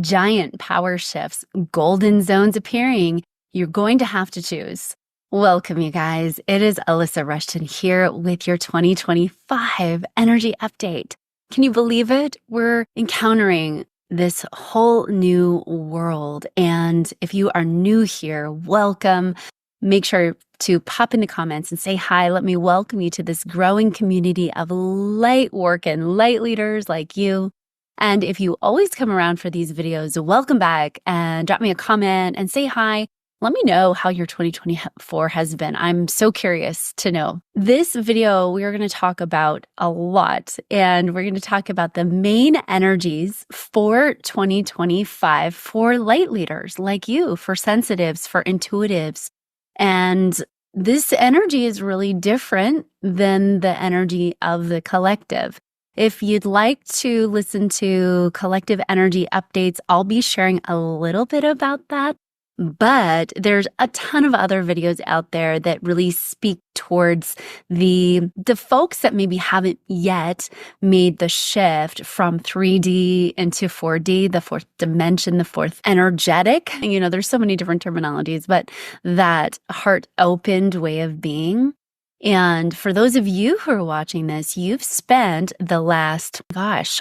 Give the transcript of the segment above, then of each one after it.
giant power shifts, golden zones appearing. You're going to have to choose. Welcome, you guys. It is Alyssa Rushton here with your 2025 energy update. Can you believe it? We're encountering this whole new world. And if you are new here, welcome. Make sure to pop in the comments and say hi. Let me welcome you to this growing community of light work and light leaders like you. And if you always come around for these videos, welcome back and drop me a comment and say hi. Let me know how your 2024 has been. I'm so curious to know. This video, we are going to talk about a lot, and we're going to talk about the main energies for 2025 for light leaders like you, for sensitives, for intuitives. And this energy is really different than the energy of the collective. If you'd like to listen to collective energy updates, I'll be sharing a little bit about that. But there's a ton of other videos out there that really speak towards the folks that maybe haven't yet made the shift from 3D into 4D, the fourth dimension, the fourth energetic. You know, there's so many different terminologies, but that heart-opened way of being. And for those of you who are watching this, you've spent the last,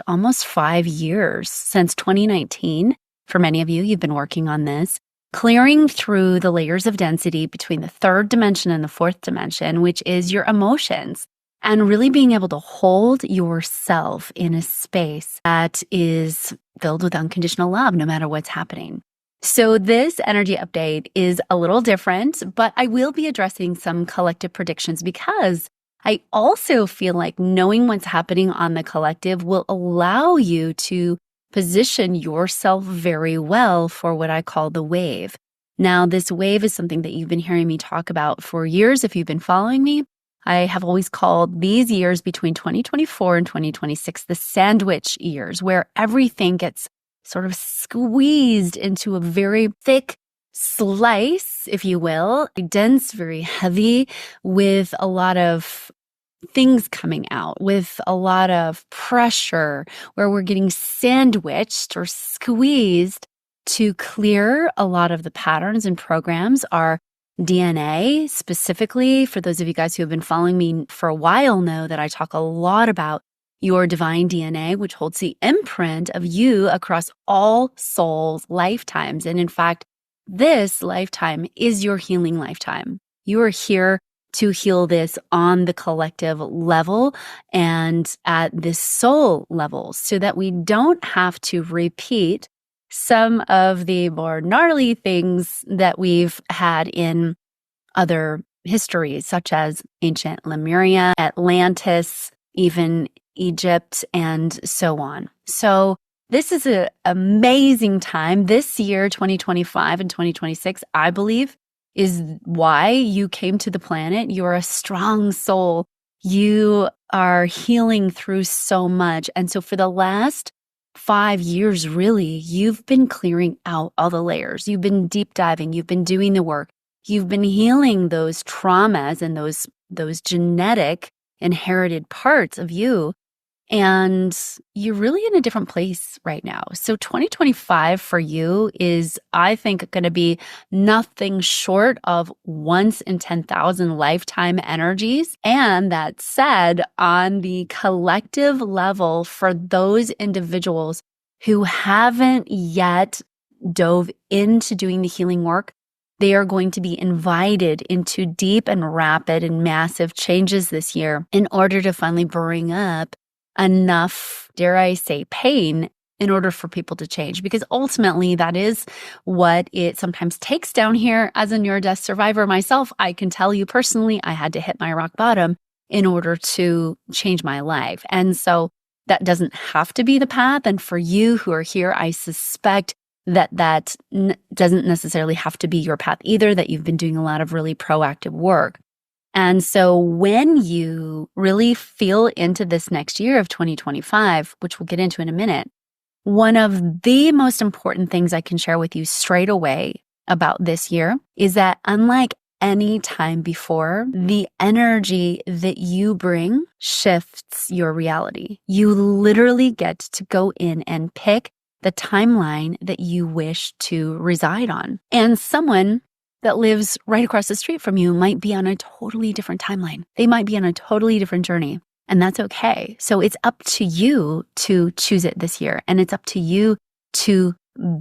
almost 5 years since 2019. For many of you, you've been working on this, clearing through the layers of density between the third dimension and the fourth dimension, which is your emotions, and really being able to hold yourself in a space that is filled with unconditional love, no matter what's happening. So this energy update is a little different, but I will be addressing some collective predictions because I also feel like knowing what's happening on the collective will allow you to position yourself very well for what I call the wave. Now, this wave is something that you've been hearing me talk about for years. If you've been following me, I have always called these years between 2024 and 2026 the sandwich years, where everything gets sort of squeezed into a very thick slice, if you will, dense, very heavy, with a lot of things coming out, with a lot of pressure, where we're getting sandwiched or squeezed to clear a lot of the patterns and programs. Our DNA, specifically, for those of you guys who have been following me for a while, know that I talk a lot about your divine DNA, which holds the imprint of you across all souls' lifetimes. And in fact, this lifetime is your healing lifetime. You are here to heal this on the collective level and at this soul level so that we don't have to repeat some of the more gnarly things that we've had in other histories, such as ancient Lemuria, Atlantis, even Egypt, and so on. So this is an amazing time. This year, 2025 and 2026, I believe, is why you came to the planet. You're a strong soul. You are healing through so much. And so for the last 5 years, really, you've been clearing out all the layers. You've been deep diving. You've been doing the work. You've been healing those traumas and those genetic inherited parts of you. And you're really in a different place right now. So 2025 for you is, I think, going to be nothing short of once in 10,000 lifetime energies. And that said, on the collective level, for those individuals who haven't yet dove into doing the healing work, they are going to be invited into deep and rapid and massive changes this year in order to finally bring up enough, dare I say, pain in order for people to change. Because ultimately, that is what it sometimes takes down here. As a near-death survivor myself, I can tell you personally, I had to hit my rock bottom in order to change my life. And so that doesn't have to be the path. And for you who are here, I suspect that doesn't necessarily have to be your path either, that you've been doing a lot of really proactive work. And so when you really feel into this next year of 2025, which we'll get into in a minute, one of the most important things I can share with you straight away about this year is that unlike any time before, the energy that you bring shifts your reality. You literally get to go in and pick the timeline that you wish to reside on. And someone that lives right across the street from you might be on a totally different timeline. They might be on a totally different journey, and that's okay. So it's up to you to choose it this year, and it's up to you to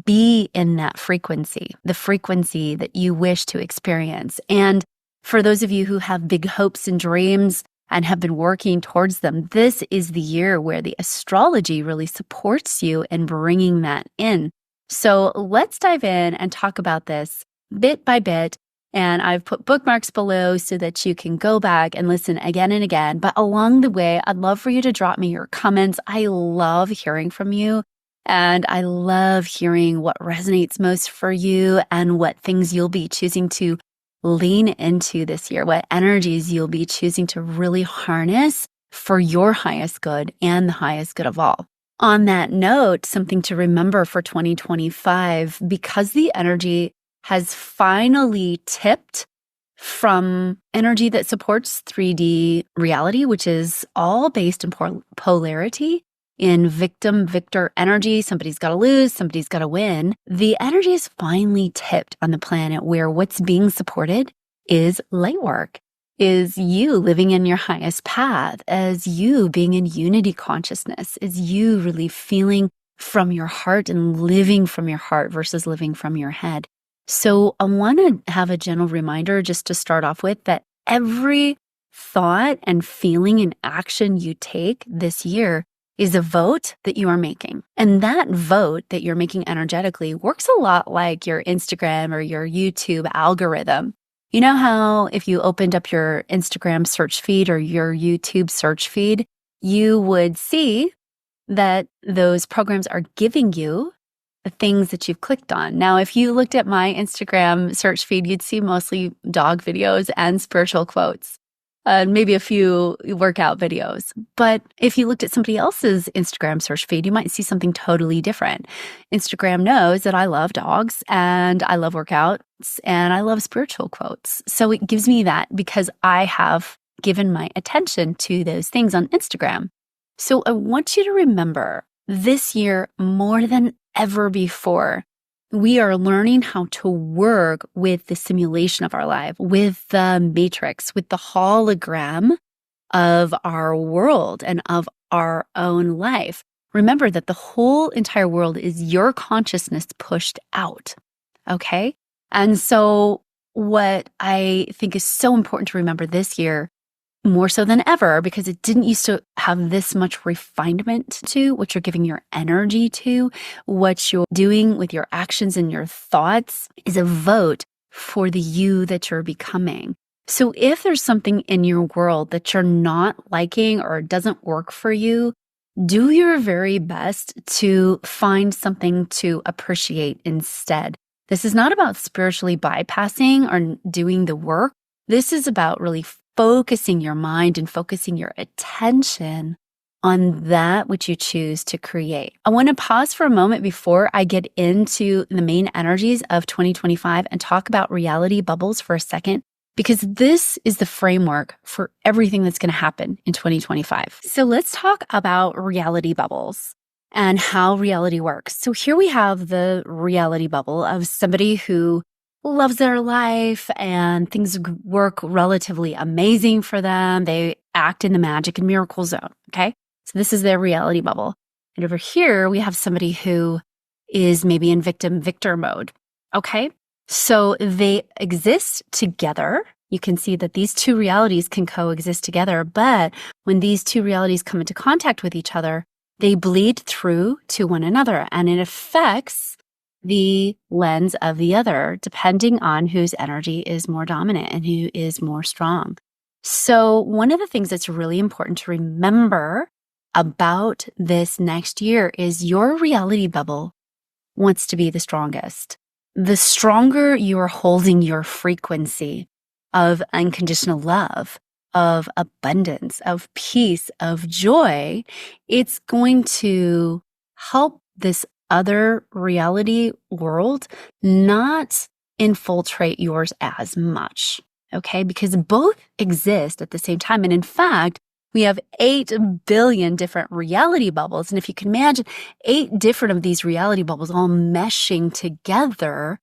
be in that frequency, the frequency that you wish to experience. And for those of you who have big hopes and dreams and have been working towards them, this is the year where the astrology really supports you in bringing that in. So let's dive in and talk about this bit by bit. And I've put bookmarks below so that you can go back and listen again and again. But along the way, I'd love for you to drop me your comments. I love hearing from you. And I love hearing what resonates most for you and what things you'll be choosing to lean into this year, what energies you'll be choosing to really harness for your highest good and the highest good of all. On that note, something to remember for 2025, because the energy has finally tipped from energy that supports 3D reality, which is all based in polarity, in victim-victor energy. Somebody's got to lose, somebody's got to win. The energy is finally tipped on the planet where what's being supported is light work, is you living in your highest path, as you being in unity consciousness, is you really feeling from your heart and living from your heart versus living from your head. So I want to have a gentle reminder just to start off with that every thought and feeling and action you take this year is a vote that you are making. And that vote that you're making energetically works a lot like your Instagram or your YouTube algorithm. You know how if you opened up your Instagram search feed or your YouTube search feed, you would see that those programs are giving you the things that you've clicked on. Now, if you looked at my Instagram search feed, you'd see mostly dog videos and spiritual quotes. Maybe a few workout videos. But if you looked at somebody else's Instagram search feed, you might see something totally different. Instagram knows that I love dogs and I love workouts and I love spiritual quotes. So it gives me that because I have given my attention to those things on Instagram. So I want you to remember this year more than ever before, we are learning how to work with the simulation of our life, with the matrix, with the hologram of our world and of our own life. Remember that the whole entire world is your consciousness pushed out, okay? And so what I think is so important to remember this year, more so than ever, because it didn't used to have this much refinement to what you're giving your energy to, what you're doing with your actions and your thoughts is a vote for the you that you're becoming. So if there's something in your world that you're not liking or doesn't work for you, do your very best to find something to appreciate instead. This is not about spiritually bypassing or doing the work. This is about really focusing your mind and focusing your attention on that which you choose to create. I want to pause for a moment before I get into the main energies of 2025 and talk about reality bubbles for a second, because this is the framework for everything that's going to happen in 2025. So let's talk about reality bubbles and how reality works. So here we have the reality bubble of somebody who loves their life and things work relatively amazing for them. They act in the magic and miracle zone, okay? So this is their reality bubble. And over here, we have somebody who is maybe in victim-victor mode, okay? So they exist together. You can see that these two realities can coexist together, but when these two realities come into contact with each other, they bleed through to one another, and it affects the lens of the other, depending on whose energy is more dominant and who is more strong. So one of the things that's really important to remember about this next year is your reality bubble wants to be the strongest. The stronger you are holding your frequency of unconditional love, of abundance, of peace, of joy, it's going to help this other reality world not infiltrate yours as much, okay? Because both exist at the same time. And in fact, We have 8 billion different reality bubbles. And if you can imagine 8 different of these reality bubbles all meshing together,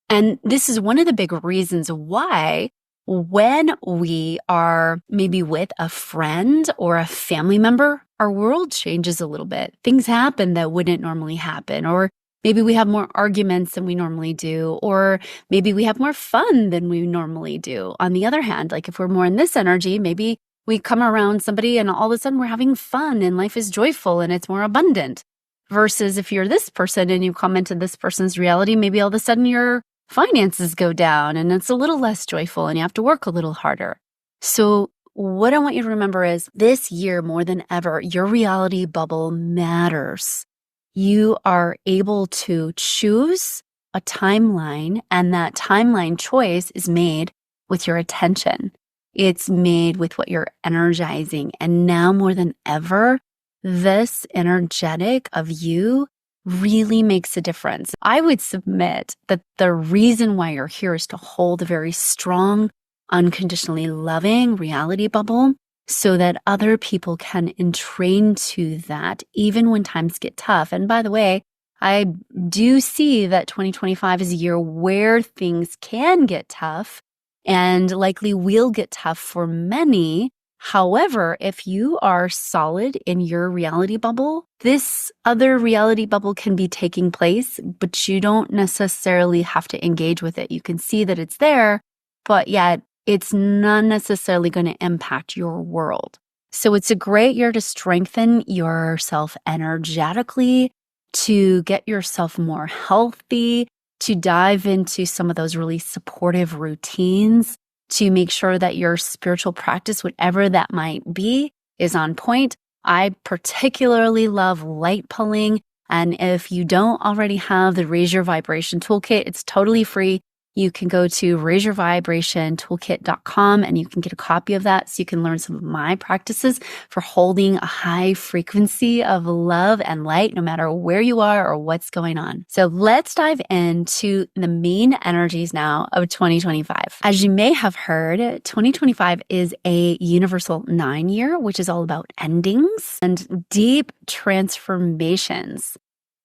and this is one of the big reasons why when we are maybe with a friend or a family member, our world changes a little bit. Things happen that wouldn't normally happen, or maybe we have more arguments than we normally do, or maybe we have more fun than we normally do. On the other hand, like if we're more in this energy, maybe we come around somebody and all of a sudden we're having fun and life is joyful and it's more abundant. Versus if you're this person and you come into this person's reality, maybe all of a sudden your finances go down and it's a little less joyful and you have to work a little harder. So what I want you to remember is this year more than ever, your reality bubble matters. You are able to choose a timeline, and that timeline choice is made with your attention. It's made with what you're energizing. And now more than ever, this energetic of you really makes a difference. I would submit that the reason why you're here is to hold a very strong, unconditionally loving reality bubble so that other people can entrain to that even when times get tough. And by the way, I do see that 2025 is a year where things can get tough and likely will get tough for many. However, if you are solid in your reality bubble, this other reality bubble can be taking place, but you don't necessarily have to engage with it. You can see that it's there, but yet it's not necessarily going to impact your world. So it's a great year to strengthen yourself energetically, to get yourself more healthy, to dive into some of those really supportive routines, to make sure that your spiritual practice, whatever that might be, is on point. I particularly love light pulling. And if you don't already have the Raise Your Vibration Toolkit, it's totally free. You can go to raiseyourvibrationtoolkit.com and you can get a copy of that so you can learn some of my practices for holding a high frequency of love and light no matter where you are or what's going on. So let's dive into the main energies now of 2025. As you may have heard, 2025 is a universal 9 year, which is all about endings and deep transformations.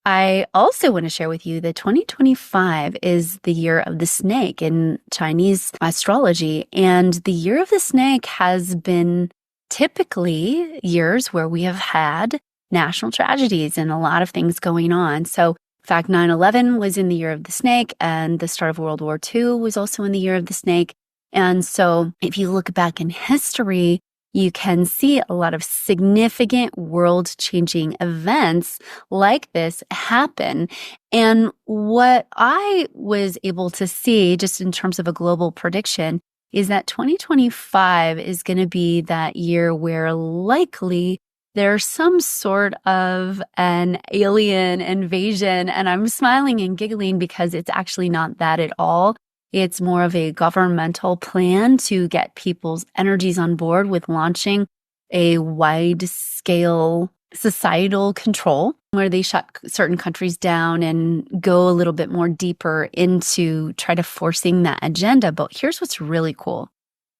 I also want to share with you that 2025 is the year of the snake in Chinese astrology. And the year of the snake has been typically years where we have had national tragedies and a lot of things going on. So, in fact, 9/11 was in the year of the snake, and the start of World War II was also in the year of the snake. And so if you look back in history, you can see a lot of significant world-changing events like this happen. And what I was able to see, just in terms of a global prediction, is that 2025 is going to be that year where likely there's some sort of an alien invasion. And I'm smiling and giggling because it's actually not that at all. It's more of a governmental plan to get people's energies on board with launching a wide-scale societal control where they shut certain countries down and go a little bit more deeper into try to forcing that agenda. But here's what's really cool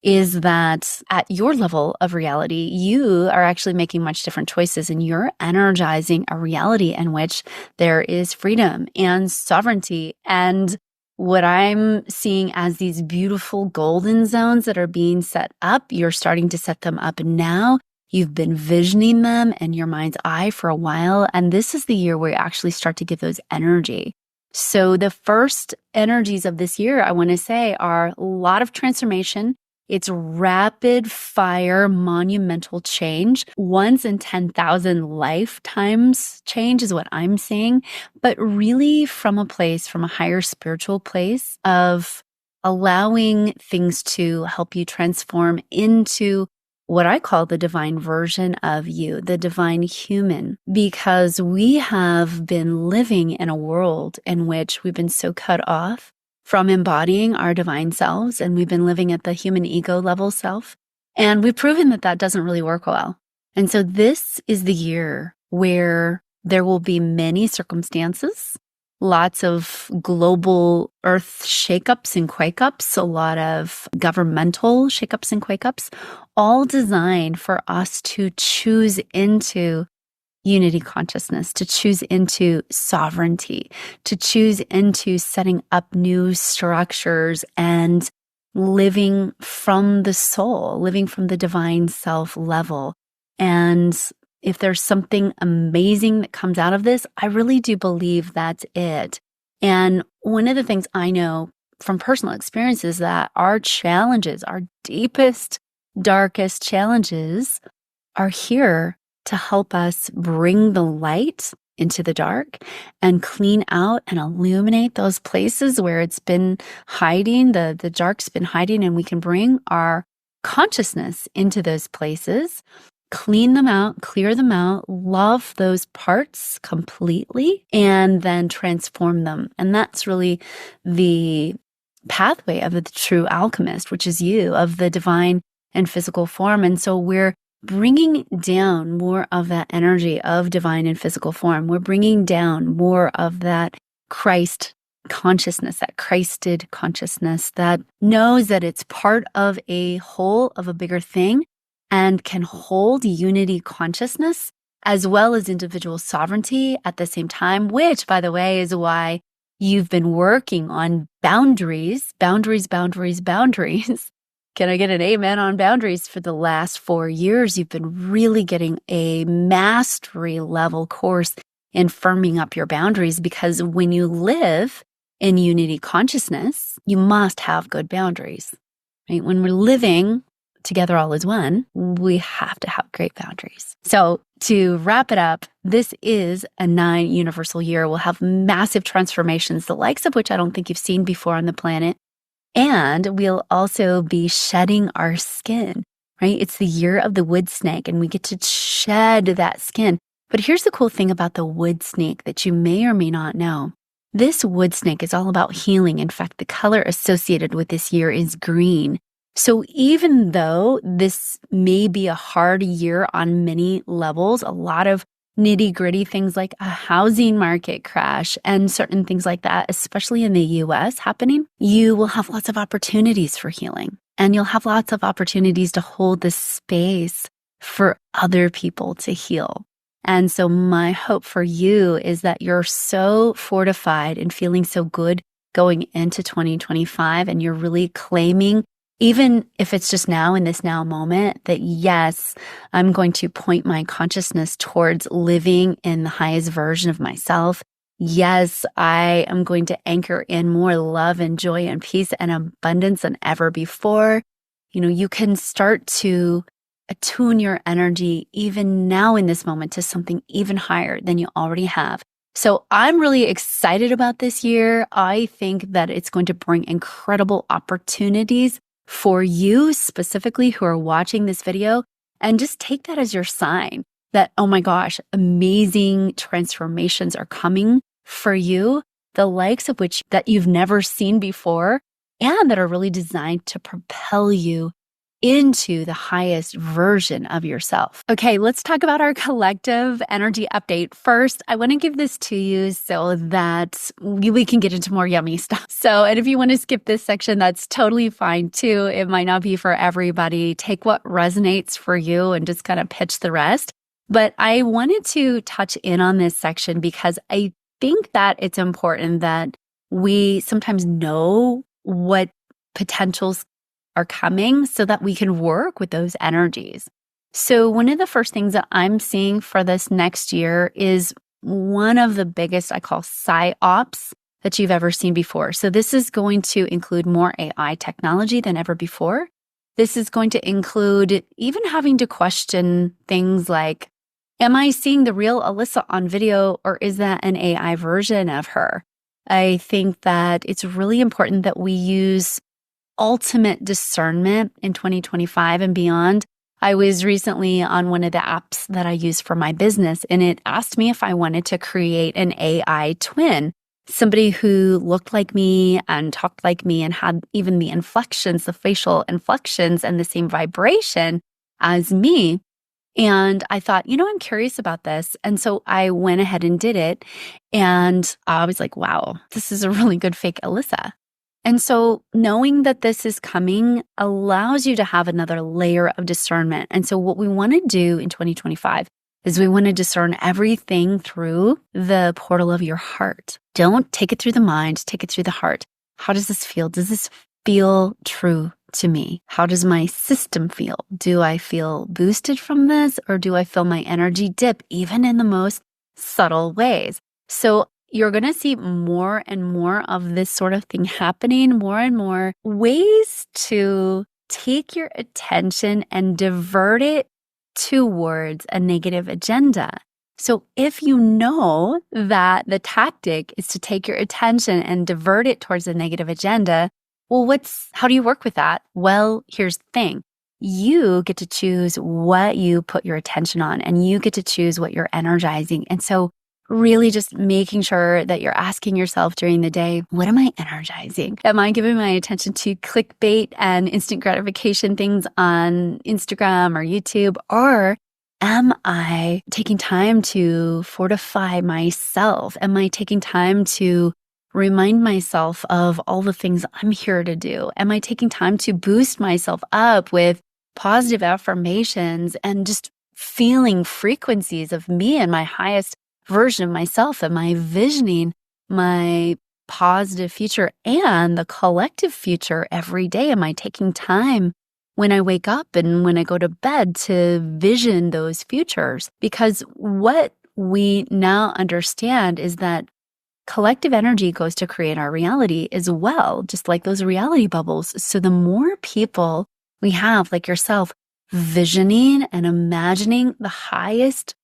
is that at your level of reality, you are actually making much different choices and you're energizing a reality in which there is freedom and sovereignty and what I'm seeing as these beautiful golden zones that are being set up. You're starting to set them up now. You've been visioning them in your mind's eye for a while. And this is the year where you actually start to give those energy. So the first energies of this year, I want to say, are a lot of transformation. It's rapid fire, monumental change. Once in 10,000 lifetimes change is what I'm seeing, but really from a place, from a higher spiritual place of allowing things to help you transform into what I call the divine version of you, the divine human, because we have been living in a world in which we've been so cut off from embodying our divine selves, and we've been living at the human ego level self. And we've proven that that doesn't really work well. And so this is the year where there will be many circumstances lots of global earth shakeups and quake-ups, a lot of governmental shakeups and quake-ups, all designed for us to choose into unity consciousness, to choose into sovereignty, to choose into setting up new structures and living from the soul, living from the divine self level. And if there's something amazing that comes out of this, I really do believe that's it. And one of the things I know from personal experience is that our challenges, our deepest, darkest challenges are here to help us bring the light into the dark and clean out and illuminate those places where it's been hiding, the dark's been hiding, and we can bring our consciousness into those places, clean them out, clear them out, love those parts completely, and then transform them. And that's really the pathway of the true alchemist, which is you, of the divine and physical form. And so we're bringing down more of that energy of divine and physical form. We're bringing down more of that Christ consciousness, that Christed consciousness that knows that it's part of a whole, of a bigger thing, and can hold unity consciousness as well as individual sovereignty at the same time, which, by the way, is why you've been working on boundaries. Can I get an amen on boundaries? For the last 4 years, you've been really getting a mastery level course in firming up your boundaries, because when you live in unity consciousness, you must have good boundaries, right? When we're living together all as one, we have to have great boundaries. So to wrap it up, this is a 9 universal year. We'll have massive transformations, the likes of which I don't think you've seen before on the planet. And we'll also be shedding our skin, right? It's the year of the wood snake, and we get to shed that skin. But here's the cool thing about the wood snake that you may or may not know. This wood snake is all about healing. In fact, the color associated with this year is green. So even though this may be a hard year on many levels, a lot of nitty-gritty things like a housing market crash and certain things like that, especially in the US happening, you will have lots of opportunities for healing. And you'll have lots of opportunities to hold the space for other people to heal. And so my hope for you is that you're so fortified and feeling so good going into 2025, and you're really claiming, even if it's just now in this now moment, that yes, I'm going to point my consciousness towards living in the highest version of myself. Yes, I am going to anchor in more love and joy and peace and abundance than ever before. You can start to attune your energy even now in this moment to something even higher than you already have. So I'm really excited about this year. I think that it's going to bring incredible opportunities for you specifically who are watching this video, and just take that as your sign that, oh my gosh, amazing transformations are coming for you, the likes of which that you've never seen before, and that are really designed to propel you into the highest version of yourself. Okay, let's talk about our collective energy update. First, I want to give this to you so that we can get into more yummy stuff. And if you want to skip this section, that's totally fine too. It might not be for everybody. Take what resonates for you and just kind of pitch the rest. But I wanted to touch in on this section because I think that it's important that we sometimes know what potentials are coming so that we can work with those energies. So one of the first things that I'm seeing for this next year is one of the biggest, I call psyops, that you've ever seen before. So this is going to include more AI technology than ever before. This is going to include even having to question things like, am I seeing the real Alyssa on video, or is that an AI version of her? I think that it's really important that we use ultimate discernment in 2025 and beyond. I was recently on one of the apps that I use for my business, and it asked me if I wanted to create an AI twin, somebody who looked like me and talked like me and had even the inflections, the facial inflections and the same vibration as me. And I thought, I'm curious about this. And so I went ahead and did it. And I was like, wow, this is a really good fake Alyssa. And so knowing that this is coming allows you to have another layer of discernment. And so what we want to do in 2025 is we want to discern everything through the portal of your heart. Don't take it through the mind, take it through the heart. How does this feel? Does this feel true to me? How does my system feel? Do I feel boosted from this, or do I feel my energy dip even in the most subtle ways? So you're going to see more and more of this sort of thing happening, more and more ways to take your attention and divert it towards a negative agenda. So if you know that the tactic is to take your attention and divert it towards a negative agenda, well, how do you work with that? Well, here's the thing. You get to choose what you put your attention on, and you get to choose what you're energizing. And so really just making sure that you're asking yourself during the day, what am I energizing? Am I giving my attention to clickbait and instant gratification things on Instagram or YouTube? Or am I taking time to fortify myself? Am I taking time to remind myself of all the things I'm here to do? Am I taking time to boost myself up with positive affirmations and just feeling frequencies of me and my highest version of myself? Am I visioning my positive future and the collective future every day? Am I taking time when I wake up and when I go to bed to vision those futures? Because what we now understand is that collective energy goes to create our reality as well, just like those reality bubbles. So the more people we have, like yourself, visioning and imagining the highest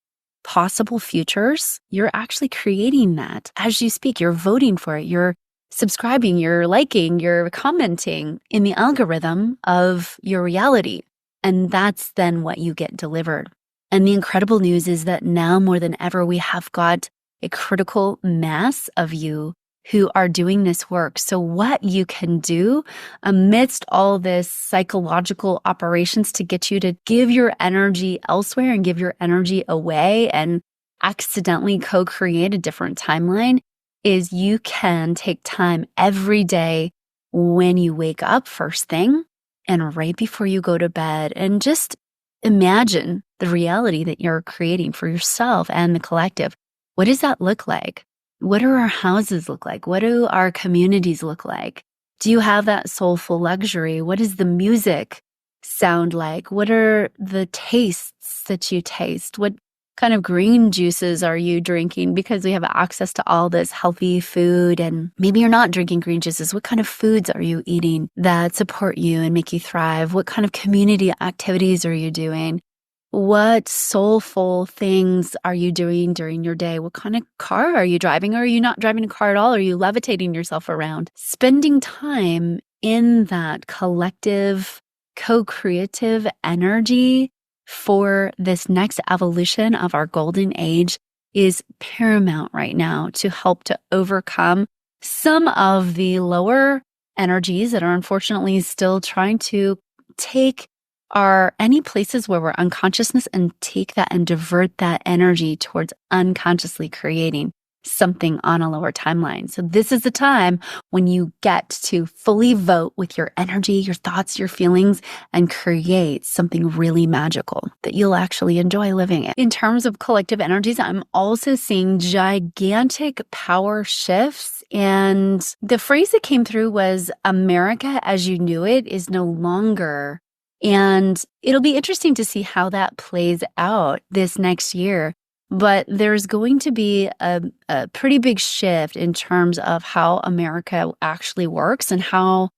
possible futures, you're actually creating that as you speak. You're voting for it. You're subscribing, you're liking, you're commenting in the algorithm of your reality. And that's then what you get delivered. And the incredible news is that now more than ever, we have got a critical mass of you who are doing this work. So what you can do amidst all this psychological operations to get you to give your energy elsewhere and give your energy away and accidentally co-create a different timeline is you can take time every day when you wake up first thing and right before you go to bed and just imagine the reality that you're creating for yourself and the collective. What does that look like? What do our houses look like? What do our communities look like? Do you have that soulful luxury? What does the music sound like? What are the tastes that you taste? What kind of green juices are you drinking? Because we have access to all this healthy food, and maybe you're not drinking green juices. What kind of foods are you eating that support you and make you thrive? What kind of community activities are you doing? What soulful things are you doing during your day? What kind of car are you driving? Or are you not driving a car at all? Are you levitating yourself around? Spending time in that collective, co-creative energy for this next evolution of our golden age is paramount right now to help to overcome some of the lower energies that are unfortunately still trying to take any places where we're unconsciousness and take that and divert that energy towards unconsciously creating something on a lower timeline. So this is the time when you get to fully vote with your energy, your thoughts, your feelings, and create something really magical that you'll actually enjoy living in. In terms of collective energies, I'm also seeing gigantic power shifts. And the phrase that came through was America as you knew it is no longer. And it'll be interesting to see how that plays out this next year. But there's going to be a pretty big shift in terms of how America actually works and how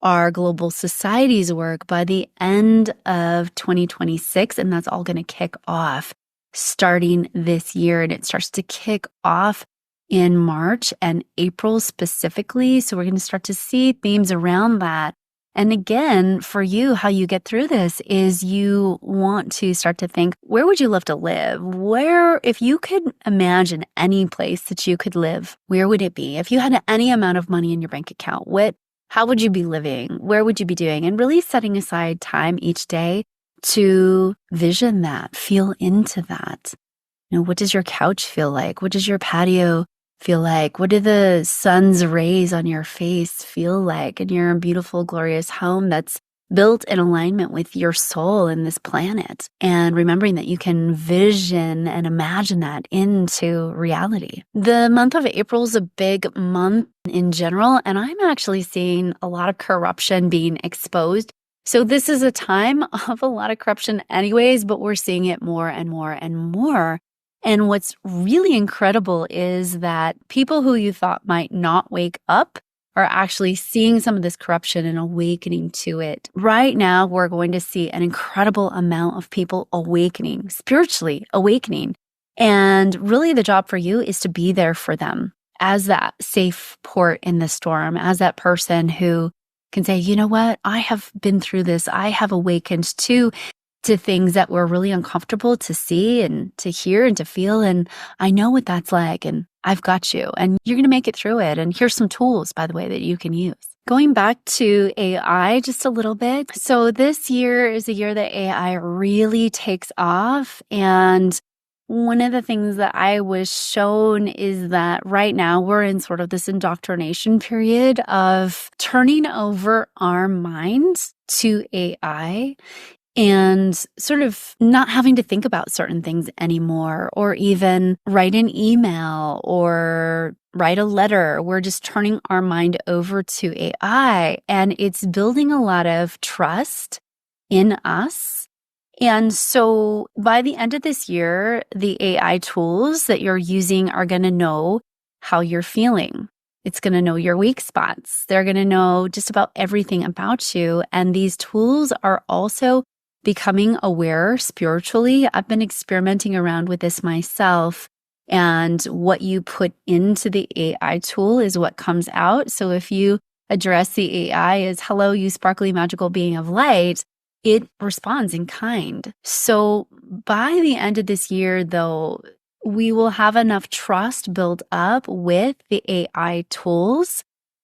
our global societies work by the end of 2026. And that's all going to kick off starting this year. And it starts to kick off in March and April specifically. So we're going to start to see themes around that. And again, for you, how you get through this is you want to start to think, where would you love to live? If you could imagine any place that you could live, where would it be? If you had any amount of money in your bank account, how would you be living? Where would you be doing? And really setting aside time each day to vision that, feel into that. What does your couch feel like? What does your patio feel like? What do the sun's rays on your face feel like in your beautiful, glorious home that's built in alignment with your soul and this planet? And remembering that you can vision and imagine that into reality. The month of April is a big month in general, and I'm actually seeing a lot of corruption being exposed. So this is a time of a lot of corruption anyways, but we're seeing it more and more and more. And what's really incredible is that people who you thought might not wake up are actually seeing some of this corruption and awakening to it. Right now, we're going to see an incredible amount of people awakening, spiritually awakening. And really the job for you is to be there for them as that safe port in the storm, as that person who can say, you know what, I have been through this. I have awakened to things that were really uncomfortable to see and to hear and to feel. And I know what that's like, and I've got you, and you're going to make it through it. And here's some tools, by the way, that you can use. Going back to AI just a little bit. So this year is a year that AI really takes off. And one of the things that I was shown is that right now we're in sort of this indoctrination period of turning over our minds to AI and sort of not having to think about certain things anymore, or even write an email or write a letter. We're just turning our mind over to AI, and it's building a lot of trust in us. And so by the end of this year, the AI tools that you're using are going to know how you're feeling. It's going to know your weak spots. They're going to know just about everything about you. And these tools are also becoming aware spiritually. I've been experimenting around with this myself, and what you put into the AI tool is what comes out. So if you address the AI as, hello, you sparkly magical being of light, it responds in kind. So by the end of this year, though, we will have enough trust built up with the AI tools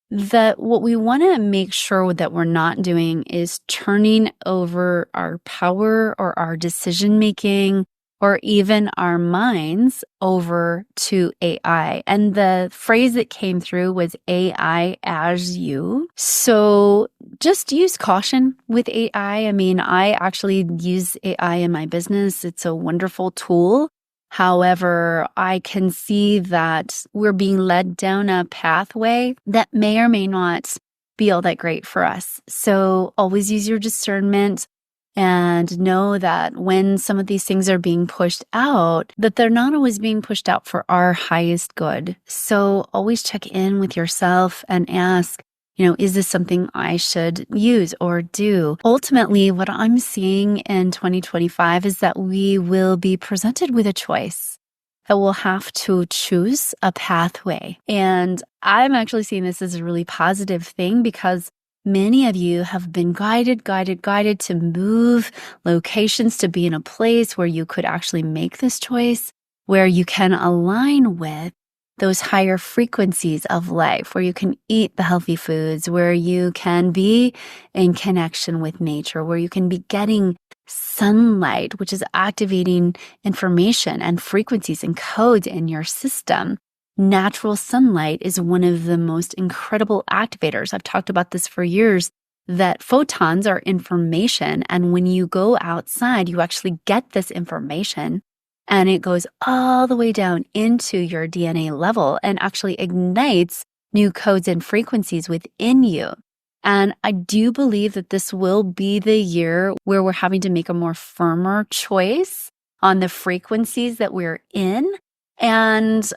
that what we want to make sure that we're not doing is turning over our power or our decision making or even our minds over to AI. And the phrase that came through was AI as you. So just use caution with AI. I mean, I actually use AI in my business. It's a wonderful tool. However, I can see that we're being led down a pathway that may or may not be all that great for us. So always use your discernment and know that when some of these things are being pushed out, that they're not always being pushed out for our highest good. So always check in with yourself and ask, is this something I should use or do? Ultimately, what I'm seeing in 2025 is that we will be presented with a choice, that we'll have to choose a pathway. And I'm actually seeing this as a really positive thing because many of you have been guided to move locations, to be in a place where you could actually make this choice, where you can align with those higher frequencies of life, where you can eat the healthy foods, where you can be in connection with nature, where you can be getting sunlight, which is activating information and frequencies and codes in your system. Natural sunlight is one of the most incredible activators. I've talked about this for years, that photons are information. And when you go outside, you actually get this information. And it goes all the way down into your DNA level and actually ignites new codes and frequencies within you. And I do believe that this will be the year where we're having to make a more firmer choice on the frequencies that we're in. And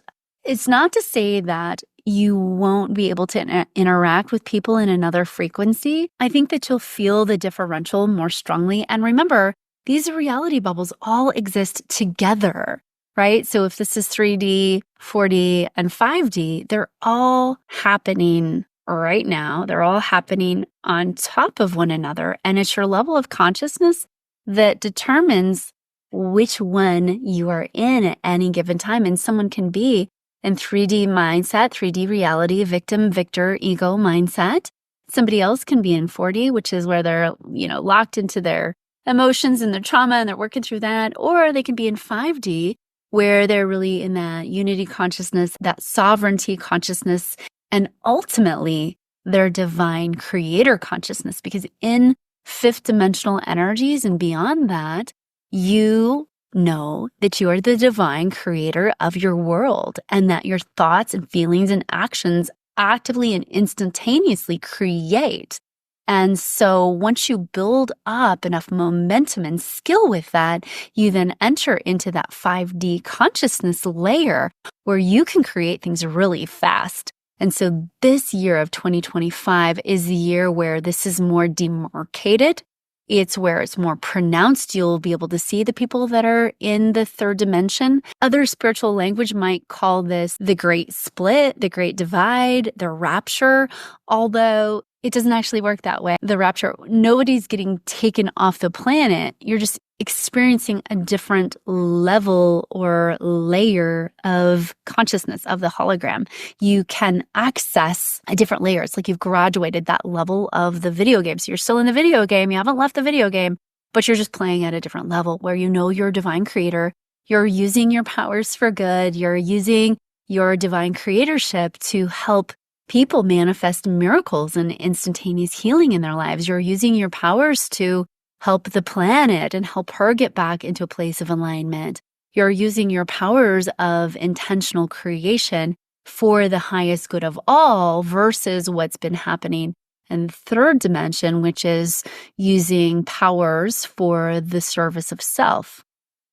it's not to say that you won't be able to interact with people in another frequency. I think that you'll feel the differential more strongly. And remember, these reality bubbles all exist together, right? So if this is 3D, 4D, and 5D, they're all happening right now. They're all happening on top of one another. And it's your level of consciousness that determines which one you are in at any given time. And someone can be in 3D mindset, 3D reality, victim, victor, ego mindset. Somebody else can be in 4D, which is where they're, locked into their emotions and their trauma and they're working through that, or they can be in 5D where they're really in that unity consciousness, that sovereignty consciousness, and ultimately their divine creator consciousness. Because in fifth dimensional energies and beyond that, you know that you are the divine creator of your world and that your thoughts and feelings and actions actively and instantaneously create. And so once you build up enough momentum and skill with that, you then enter into that 5D consciousness layer where you can create things really fast. And so this year of 2025 is the year where this is more demarcated. It's where it's more pronounced. You'll be able to see the people that are in the third dimension. Other spiritual language might call this the great split, the great divide, the rapture, although it doesn't actually work that way. The rapture, nobody's getting taken off the planet. You're just experiencing a different level or layer of consciousness of the hologram. You can access a different layer. It's like you've graduated that level of the video game. So you're still in the video game. You haven't left the video game, but you're just playing at a different level where you know you're a divine creator. You're using your powers for good. You're using your divine creatorship to help people manifest miracles and instantaneous healing in their lives. You're using your powers to help the planet and help her get back into a place of alignment. You're using your powers of intentional creation for the highest good of all versus what's been happening in the third dimension, which is using powers for the service of self.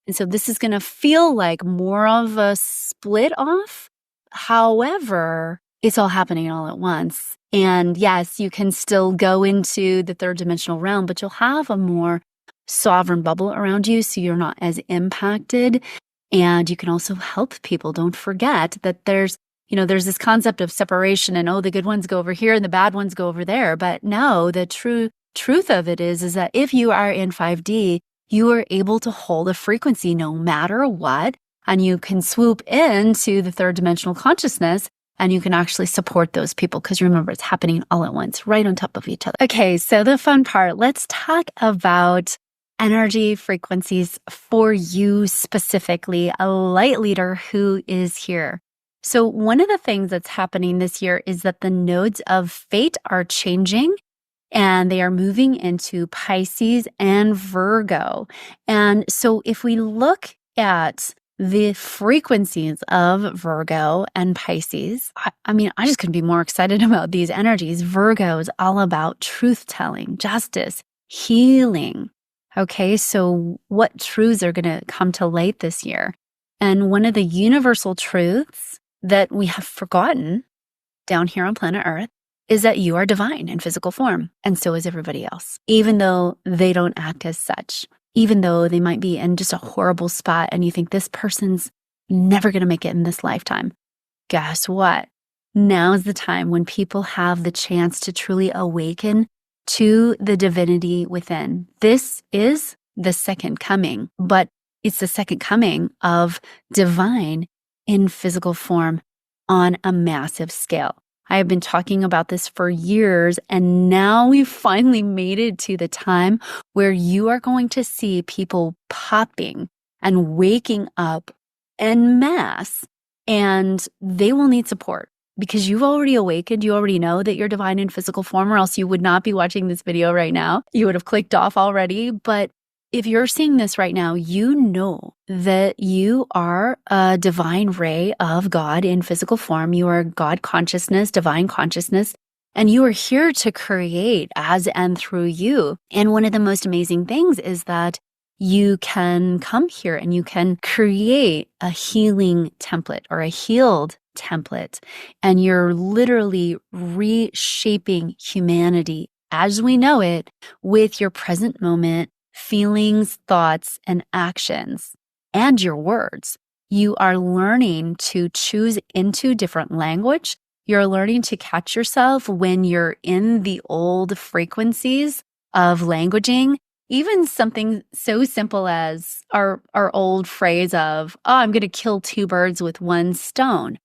And so this is going to feel like more of a split off. However, it's all happening all at once. And yes, you can still go into the third dimensional realm, but you'll have a more sovereign bubble around you, so you're not as impacted. And you can also help people. Don't forget that there's this concept of separation and, oh, the good ones go over here and the bad ones go over there. But no, the truth of it is that if you are in 5D, you are able to hold a frequency no matter what. And you can swoop into the third dimensional consciousness and you can actually support those people because remember, it's happening all at once, right on top of each other. Okay, so the fun part, let's talk about energy frequencies for you specifically, a light leader who is here. So one of the things that's happening this year is that the nodes of fate are changing and they are moving into Pisces and Virgo. And so if we look at the frequencies of Virgo and Pisces, I just couldn't be more excited about these energies. Virgo is all about truth-telling, justice, healing. Okay, so what truths are going to come to light this year? And one of the universal truths that we have forgotten down here on planet Earth is that you are divine in physical form, and so is everybody else, even though they don't act as such. Even though they might be in just a horrible spot and you think this person's never going to make it in this lifetime. Guess what? Now is the time when people have the chance to truly awaken to the divinity within. This is the second coming, but it's the second coming of divine in physical form on a massive scale. I have been talking about this for years, and now we've finally made it to the time where you are going to see people popping and waking up en masse, and they will need support because you've already awakened. You already know that you're divine in physical form, or else you would not be watching this video right now. You would have clicked off already, but if you're seeing this right now, you know that you are a divine ray of God in physical form. You are God consciousness, divine consciousness, and you are here to create as and through you. And one of the most amazing things is that you can come here and you can create a healing template or a healed template. And you're literally reshaping humanity as we know it with your present moment feelings, thoughts, and actions, and your words. You are learning to choose into different language. You're learning to catch yourself when you're in the old frequencies of languaging. Even something so simple as our old phrase of, oh, I'm going to kill two birds with one stone.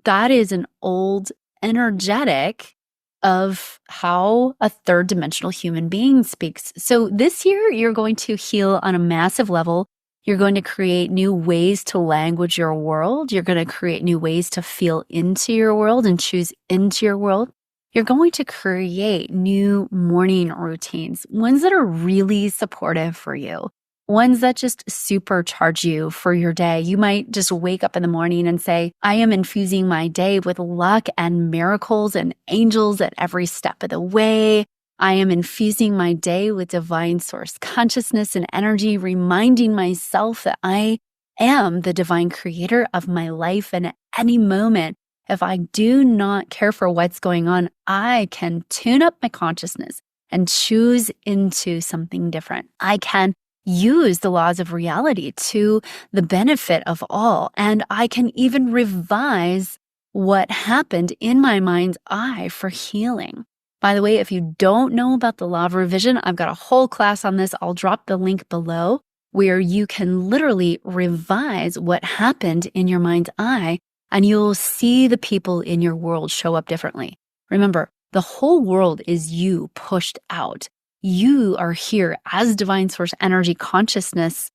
That is an old energetic of how a third dimensional human being speaks. So this year, you're going to heal on a massive level. You're going to create new ways to language your world. You're going to create new ways to feel into your world and choose into your world. You're going to create new morning routines, ones that are really supportive for you, ones that just supercharge you for your day. You might just wake up in the morning and say, I am infusing my day with luck and miracles and angels at every step of the way. I am infusing my day with divine source consciousness and energy, reminding myself that I am the divine creator of my life. And at any moment, if I do not care for what's going on, I can tune up my consciousness and choose into something different. I can use the laws of reality to the benefit of all. And I can even revise what happened in my mind's eye for healing. By the way, if you don't know about the law of revision, I've got a whole class on this. I'll drop the link below where you can literally revise what happened in your mind's eye, and you'll see the people in your world show up differently. Remember, the whole world is you pushed out. You are here as divine source energy consciousness,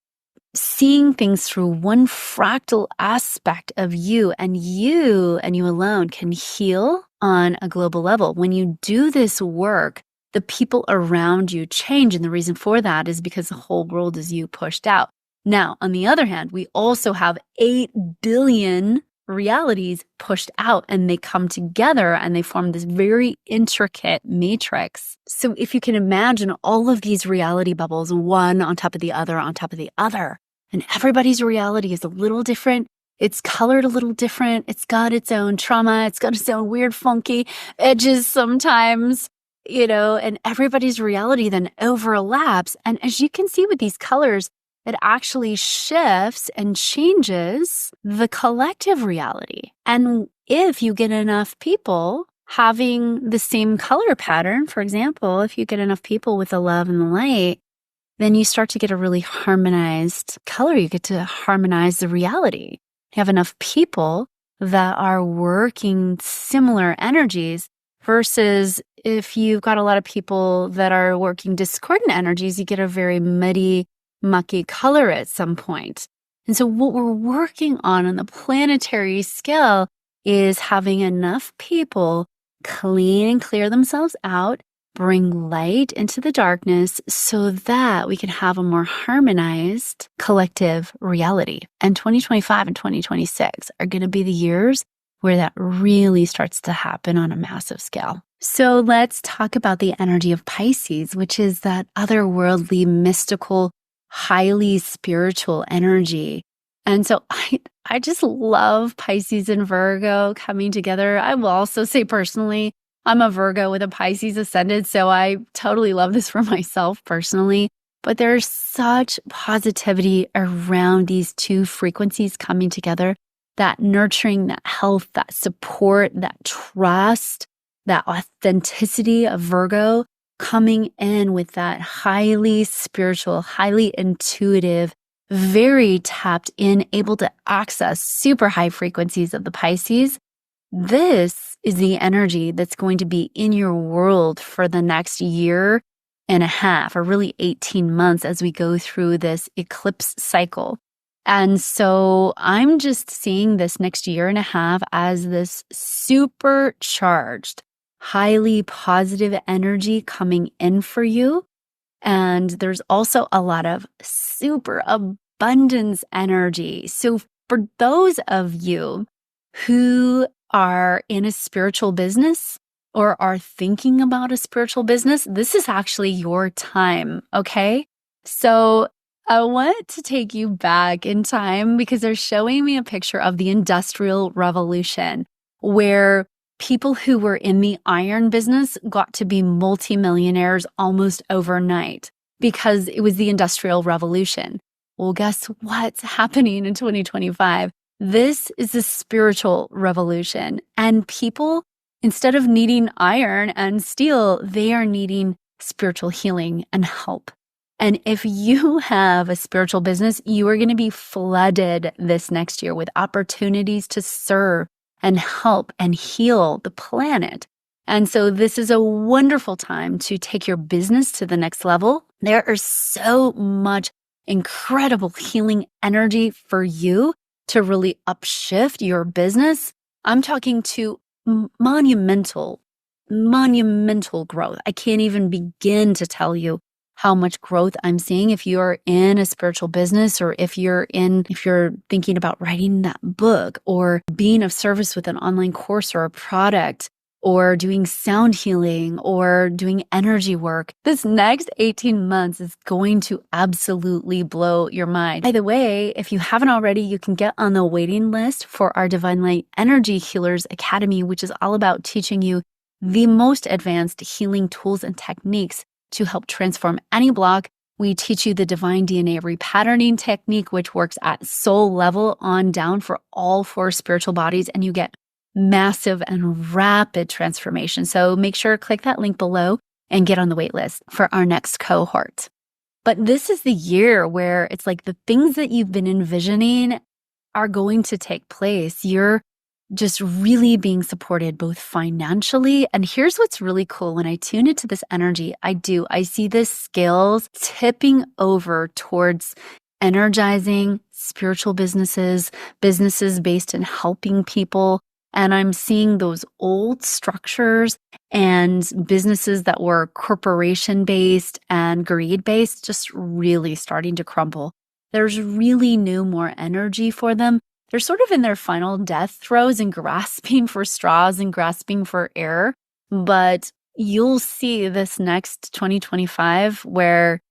seeing things through one fractal aspect of you, and you alone can heal on a global level. When you do this work, the people around you change. And the reason for that is because the whole world is you pushed out. Now, on the other hand, we also have 8 billion realities pushed out, and they come together and they form this very intricate matrix. So if you can imagine all of these reality bubbles, one on top of the other, on top of the other, and everybody's reality is a little different. It's colored a little different. It's got its own trauma. It's got its own weird, funky edges sometimes, and everybody's reality then overlaps. And as you can see with these colors, it actually shifts and changes the collective reality. And if you get enough people having the same color pattern, for example, if you get enough people with the love and the light, then you start to get a really harmonized color. You get to harmonize the reality. You have enough people that are working similar energies versus if you've got a lot of people that are working discordant energies, you get a very muddy, mucky color at some point. And so what we're working on the planetary scale is having enough people clean and clear themselves out, bring light into the darkness so that we can have a more harmonized collective reality. And 2025 and 2026 are going to be the years where that really starts to happen on a massive scale. So let's talk about the energy of Pisces, which is that otherworldly, mystical, highly spiritual energy. And so I just love Pisces and Virgo coming together. I will also say personally, I'm a Virgo with a Pisces ascendant, so I totally love this for myself personally. But there's such positivity around these two frequencies coming together, that nurturing, that health, that support, that trust, that authenticity of Virgo coming in with that highly spiritual, highly intuitive, very tapped in, able to access super high frequencies of the Pisces. This is the energy that's going to be in your world for the next year and a half, or really 18 months as we go through this eclipse cycle. And so I'm just seeing this next year and a half as this supercharged, highly positive energy coming in for you. And there's also a lot of super abundance energy. So for those of you who are in a spiritual business or are thinking about a spiritual business, this is actually your time, okay? So I want to take you back in time because they're showing me a picture of the Industrial Revolution where people who were in the iron business got to be multimillionaires almost overnight because it was the Industrial Revolution. Well, guess what's happening in 2025? This is the spiritual revolution. And people, instead of needing iron and steel, they are needing spiritual healing and help. And if you have a spiritual business, you are going to be flooded this next year with opportunities to serve and help and heal the planet. And so this is a wonderful time to take your business to the next level. There is so much incredible healing energy for you to really upshift your business. I'm talking to monumental growth. I can't even begin to tell you how much growth I'm seeing. If you're in a spiritual business, or if you're thinking about writing that book, or being of service with an online course or a product, or doing sound healing, or doing energy work, this next 18 months is going to absolutely blow your mind. By the way, if you haven't already, you can get on the waiting list for our Divine Light Energy Healers Academy, which is all about teaching you the most advanced healing tools and techniques to help transform any block. We teach you the divine DNA repatterning technique, which works at soul level on down for all 4 spiritual bodies, and you get massive and rapid transformation. So make sure to click that link below and get on the wait list for our next cohort. But this is the year where it's like the things that you've been envisioning are going to take place. You're just really being supported both financially. And here's what's really cool. When I tune into this energy, I see the scales tipping over towards energizing spiritual businesses based in helping people. And I'm seeing those old structures and businesses that were corporation-based and greed-based just really starting to crumble. There's really more energy for them. They're sort of in their final death throes and grasping for straws and grasping for air. But you'll see this next 2025 where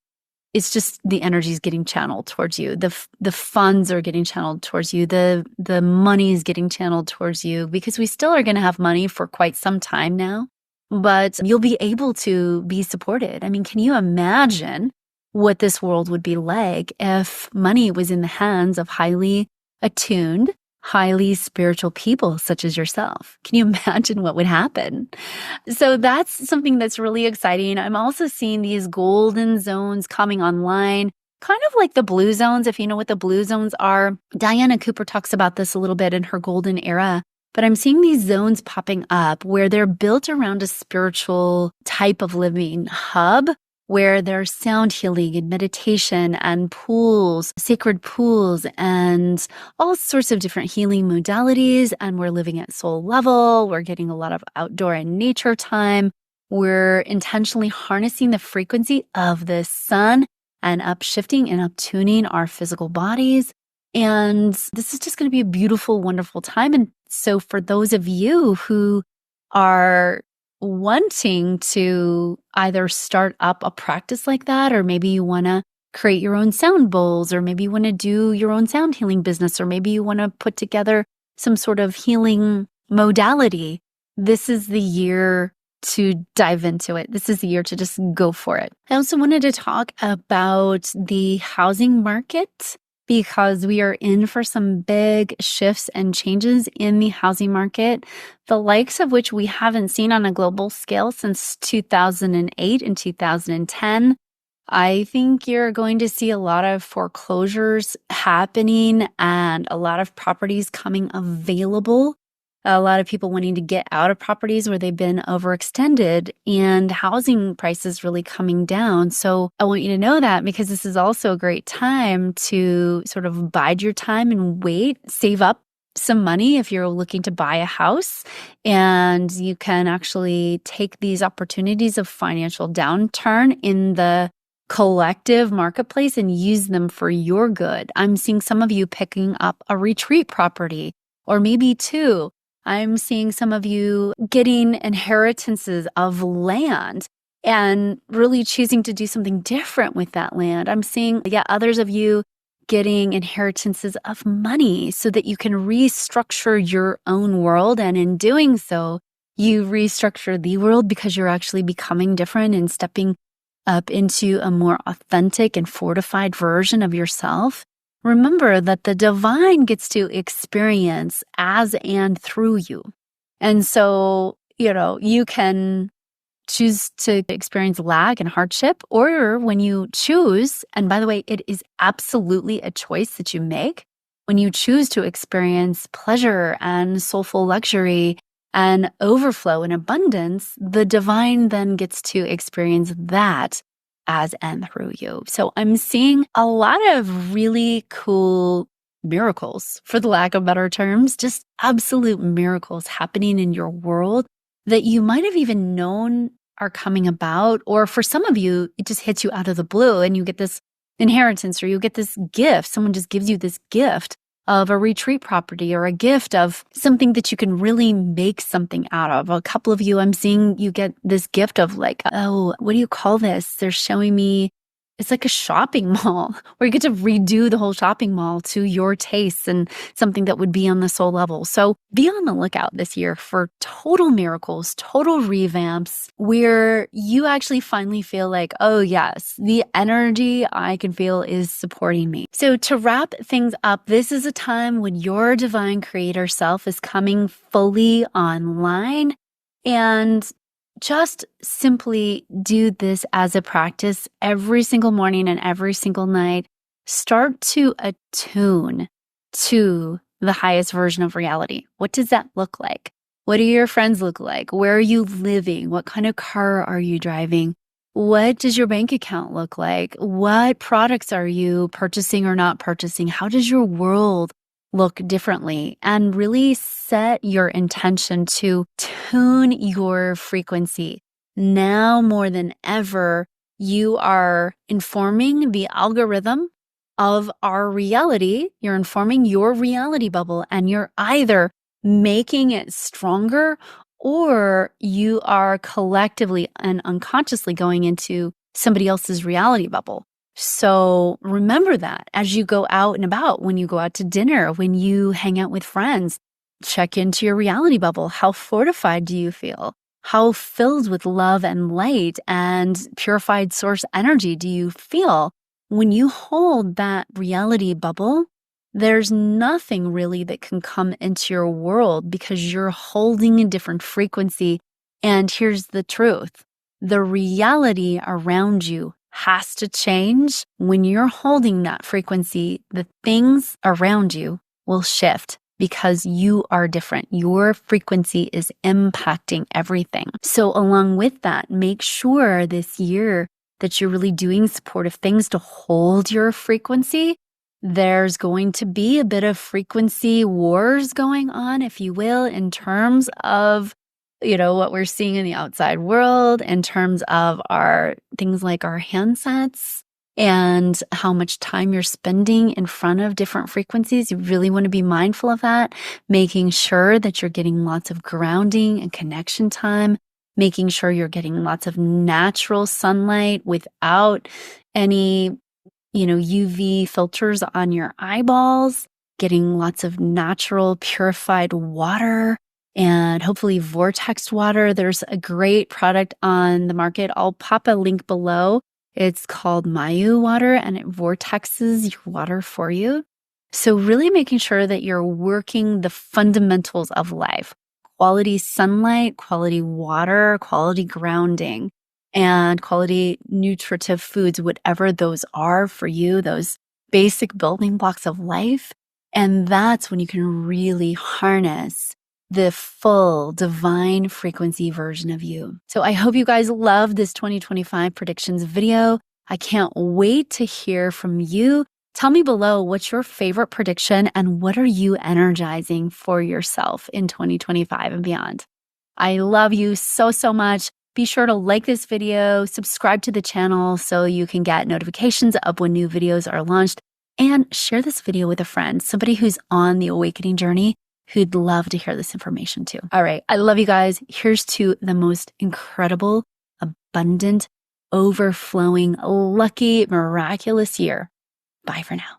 it's just the energy is getting channeled towards you. The funds are getting channeled towards you. The money is getting channeled towards you, because we still are going to have money for quite some time now, but you'll be able to be supported. I mean, can you imagine what this world would be like if money was in the hands of highly attuned, highly spiritual people such as yourself? Can you imagine what would happen? So that's something that's really exciting. I'm also seeing these golden zones coming online, kind of like the blue zones, if you know what the blue zones are. Diana Cooper talks about this a little bit in her golden era. But I'm seeing these zones popping up where they're built around a spiritual type of living hub, where there's sound healing and meditation and pools, sacred pools, and all sorts of different healing modalities. And we're living at soul level. We're getting a lot of outdoor and nature time. We're intentionally harnessing the frequency of the sun and upshifting and uptuning our physical bodies. And this is just going to be a beautiful, wonderful time. And so for those of you who are wanting to either start up a practice like that, or maybe you want to create your own sound bowls, or maybe you want to do your own sound healing business, or maybe you want to put together some sort of healing modality, this is the year to dive into it. This is the year to just go for it. I also wanted to talk about the housing market, because we are in for some big shifts and changes in the housing market, the likes of which we haven't seen on a global scale since 2008 and 2010. I think you're going to see a lot of foreclosures happening and a lot of properties coming available. A lot of people wanting to get out of properties where they've been overextended, and housing prices really coming down. So I want you to know that, because this is also a great time to sort of bide your time and wait, save up some money if you're looking to buy a house, and you can actually take these opportunities of financial downturn in the collective marketplace and use them for your good. I'm seeing some of you picking up a retreat property, or maybe 2. I'm seeing some of you getting inheritances of land and really choosing to do something different with that land. I'm seeing, others of you getting inheritances of money so that you can restructure your own world. And in doing so, you restructure the world because you're actually becoming different and stepping up into a more authentic and fortified version of yourself. Remember that the divine gets to experience as and through you. And so, you can choose to experience lack and hardship, or when you choose, and by the way, it is absolutely a choice that you make, when you choose to experience pleasure and soulful luxury and overflow and abundance, the divine then gets to experience that as and through you. So I'm seeing a lot of really cool miracles, for the lack of better terms, just absolute miracles happening in your world that you might have even known are coming about. Or for some of you, it just hits you out of the blue and you get this inheritance, or you get this gift. Someone just gives you this gift of a retreat property, or a gift of something that you can really make something out of. A couple of you, I'm seeing you get this gift of like, oh, what do you call this? They're showing me, it's like a shopping mall where you get to redo the whole shopping mall to your tastes and something that would be on the soul level. So be on the lookout this year for total miracles, total revamps, where you actually finally feel like, oh yes, the energy I can feel is supporting me. So to wrap things up, this is a time when your divine creator self is coming fully online, and just simply do this as a practice every single morning and every single night. Start to attune to the highest version of reality. What does that look like? What do your friends look like? Where are you living? What kind of car are you driving? What does your bank account look like? What products are you purchasing or not purchasing? How does your world look differently? And really set your intention to tune your frequency. Now more than ever, you are informing the algorithm of our reality. You're informing your reality bubble, and you're either making it stronger, or you are collectively and unconsciously going into somebody else's reality bubble. So remember that as you go out and about, when you go out to dinner, when you hang out with friends, check into your reality bubble. How fortified do you feel? How filled with love and light and purified source energy do you feel? When you hold that reality bubble, there's nothing really that can come into your world, because you're holding a different frequency. And here's the truth. The reality around you has to change. When you're holding that frequency, the things around you will shift, because you are different. Your frequency is impacting everything. So along with that, make sure this year that you're really doing supportive things to hold your frequency. There's going to be a bit of frequency wars going on, if you will, in terms of what we're seeing in the outside world, in terms of our things like our handsets and how much time you're spending in front of different frequencies. You really want to be mindful of that, making sure that you're getting lots of grounding and connection time, making sure you're getting lots of natural sunlight without any, UV filters on your eyeballs, getting lots of natural purified water, and hopefully vortex water. There's a great product on the market. I'll pop a link below. It's called Mayu water, and it vortexes your water for you. So really making sure that you're working the fundamentals of life: quality sunlight, quality water, quality grounding, and quality nutritive foods, whatever those are for you, those basic building blocks of life. And that's when you can really harness the full divine frequency version of you. So I hope you guys love this 2025 predictions video. I can't wait to hear from you. Tell me below, what's your favorite prediction and what are you energizing for yourself in 2025 and beyond? I love you so, so much. Be sure to like this video, subscribe to the channel so you can get notifications of when new videos are launched, and share this video with a friend, somebody who's on the awakening journey, who'd love to hear this information too. All right. I love you guys. Here's to the most incredible, abundant, overflowing, lucky, miraculous year. Bye for now.